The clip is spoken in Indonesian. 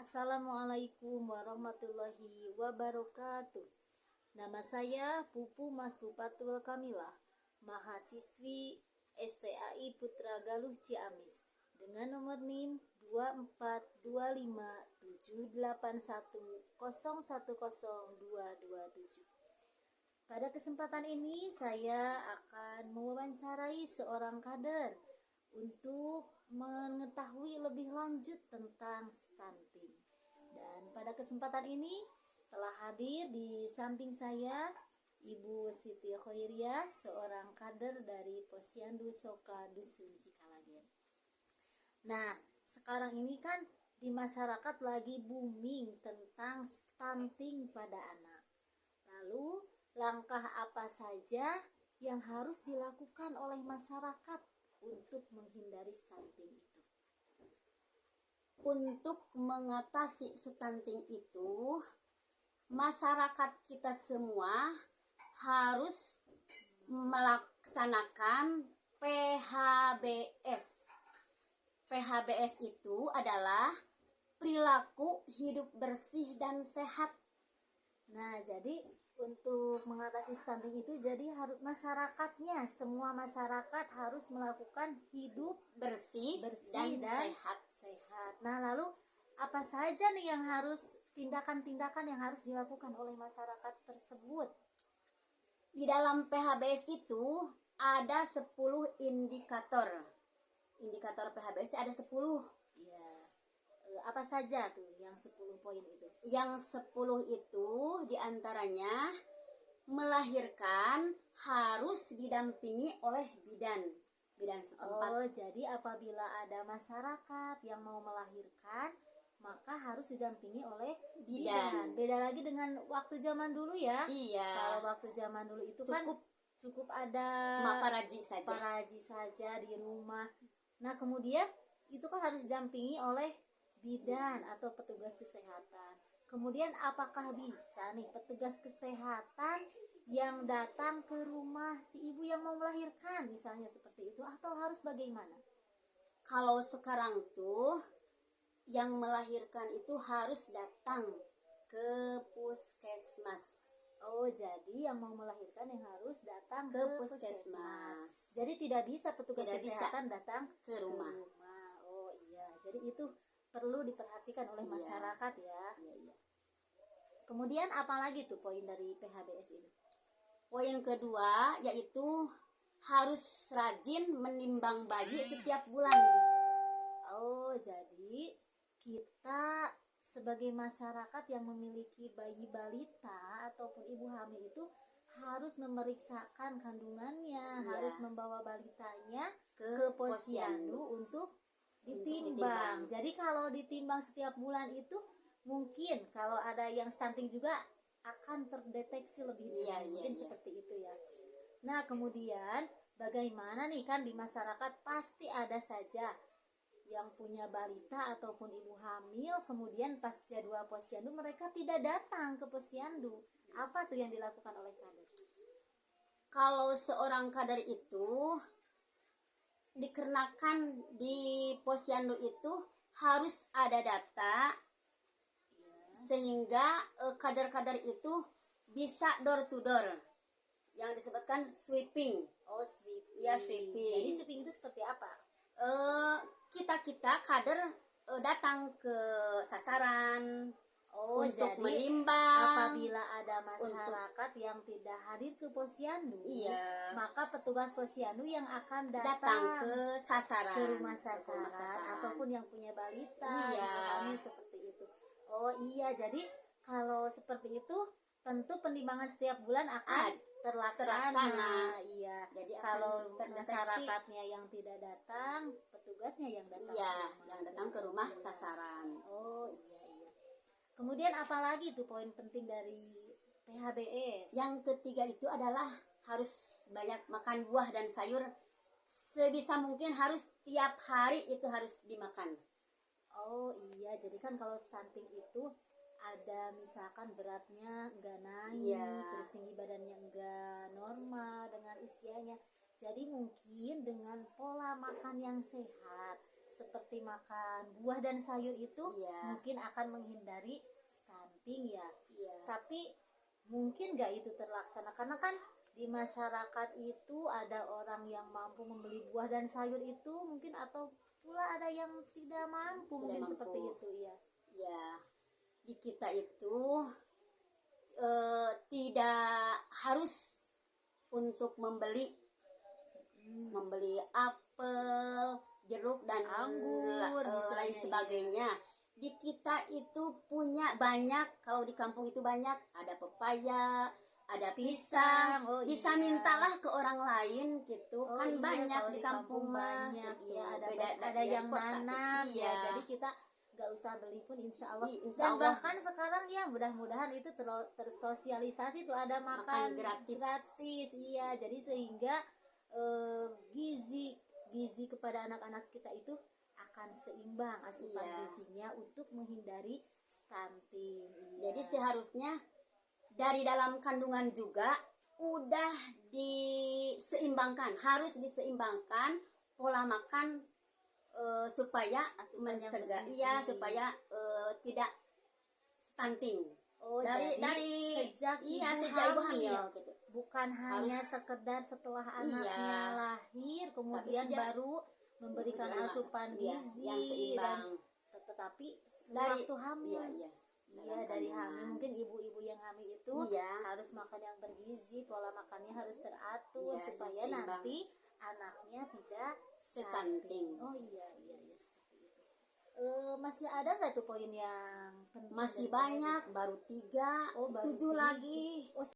Assalamualaikum warahmatullahi wabarakatuh. Nama saya Pupu Mas Bupatul Kamila, mahasiswi STAI Putra Galuh Ciamis dengan nomor NIM 24257810100227. Pada kesempatan ini saya akan mewawancarai seorang kader untuk mengetahui lebih lanjut tentang stunting. Dan pada kesempatan ini telah hadir di samping saya Ibu Siti Khoiriah, seorang kader dari Posyandu Soka Dusun Cikalagen. Nah, sekarang ini kan di masyarakat lagi booming tentang stunting pada anak. Lalu, langkah apa saja yang harus dilakukan oleh masyarakat untuk menghindari stunting itu? Untuk mengatasi stunting itu, masyarakat kita semua harus melaksanakan PHBS. PHBS itu adalah perilaku hidup bersih dan sehat. Nah, jadi untuk mengatasi stunting itu jadi harus masyarakatnya, semua masyarakat harus melakukan hidup bersih dan sehat. Nah, lalu apa saja nih yang harus tindakan-tindakan yang harus dilakukan oleh masyarakat tersebut? Di dalam PHBS itu ada 10 indikator. Indikator PHBS ada 10. Ya. Apa saja tuh yang 10 poin itu? Yang 10 itu diantaranya melahirkan harus didampingi oleh bidan setempat. Oh, jadi apabila ada masyarakat yang mau melahirkan, maka harus didampingi oleh bidan. Beda lagi dengan waktu zaman dulu ya. Iya. Kalau waktu zaman dulu itu cukup ada paraji saja di rumah. Nah, kemudian itu kan harus didampingi oleh bidan atau petugas kesehatan. Kemudian apakah bisa nih petugas kesehatan yang datang ke rumah si ibu yang mau melahirkan misalnya seperti itu, atau harus bagaimana? Kalau sekarang tuh yang melahirkan itu harus datang ke puskesmas. Oh, jadi yang mau melahirkan yang harus datang ke puskesmas. Jadi tidak bisa petugas kesehatan datang ke rumah. Oh iya, jadi itu perlu diperhatikan oleh masyarakat ya. Iya. Kemudian apalagi tuh poin dari PHBS ini? Poin kedua yaitu harus rajin menimbang bayi setiap bulan. Oh, jadi kita sebagai masyarakat yang memiliki bayi balita ataupun ibu hamil itu harus memeriksakan kandungannya, harus membawa balitanya ke posyandu untuk ditimbang. Jadi kalau ditimbang setiap bulan itu mungkin kalau ada yang stunting juga akan terdeteksi lebih dini. Seperti itu ya. Nah, kemudian bagaimana nih, kan di masyarakat pasti ada saja yang punya balita ataupun ibu hamil, kemudian pas jadwal posyandu mereka tidak datang ke posyandu. Apa tuh yang dilakukan oleh kader? Kalau seorang kader itu dikarenakan di posyandu itu harus ada data, sehingga kader-kader itu bisa door to door, yang disebutkan sweeping. Oh, sweeping. Ya, sweeping. Jadi sweeping itu seperti apa? Kita kader datang ke sasaran untuk jadi menimbang. Apabila ada masyarakat yang tidak hadir ke posyandu, maka petugas posyandu yang akan datang ke sasaran, ke rumah sasaran ataupun yang punya balita, hamil seperti itu. Oh iya, jadi kalau seperti itu tentu penimbangan setiap bulan akan terlaksana. Iya. Jadi kalau masyarakatnya yang tidak datang, petugasnya yang datang. Yang datang ke rumah sasaran. Oh iya. Kemudian apalagi tuh poin penting dari PHBS? Yang ketiga itu adalah harus banyak makan buah dan sayur. Sebisa mungkin harus tiap hari itu harus dimakan. Oh iya, jadi kan kalau stunting itu ada misalkan beratnya enggak naik, terus tinggi badannya enggak normal dengan usianya. Jadi mungkin dengan pola makan yang sehat seperti makan buah dan sayur itu Iya. mungkin akan menghindari stunting ya. Iya. Tapi mungkin nggak itu terlaksana karena kan di masyarakat itu ada orang yang mampu membeli buah dan sayur itu mungkin, atau pula ada yang tidak mampu, Tidak mungkin mampu. seperti itu ya. Ya, di kita itu tidak harus untuk membeli apel, jeruk dan Anggur misalnya, lain sebagainya. Di kita itu punya banyak, kalau di kampung itu banyak, ada pepaya, ada pisang. Oh Bisa iya. mintalah ke orang lain gitu. Oh kan iya, banyak kalau di kampung mah banyak gitu. ya, ada Beda ada dari yang kota. nanam Iya. ya, jadi kita nggak usah beli pun insya Allah. Insya Dan Allah. bahkan sekarang ya mudah-mudahan itu tersosialisasi tuh, ada makan gratis. iya, jadi sehingga gizi kepada anak-anak kita itu akan seimbang asupan Iya. gizinya untuk menghindari stunting. Jadi seharusnya dari dalam kandungan juga udah diseimbangkan, harus diseimbangkan pola makan supaya Asupan yang mencegah, bergizi. iya, supaya tidak stunting. Oh, dari jadi sejak ibu hamil gitu. bukan hanya Harus- sekedar setelah anaknya Iya. lahir kemudian sejak- baru memberikan asupan Iya, gizi yang seimbang. tetapi Dari- waktu hamil. Iya. Iya, dari hamil mungkin ibu-ibu yang hamil itu Iya. harus makan yang bergizi, pola makannya harus teratur Iya, supaya seimbang. nanti anaknya tidak Stunting. Oh iya seperti itu. Masih ada nggak tuh poin yang penting Masih dari banyak, baru 3, Oh, baru 7 tiga. lagi. Oh,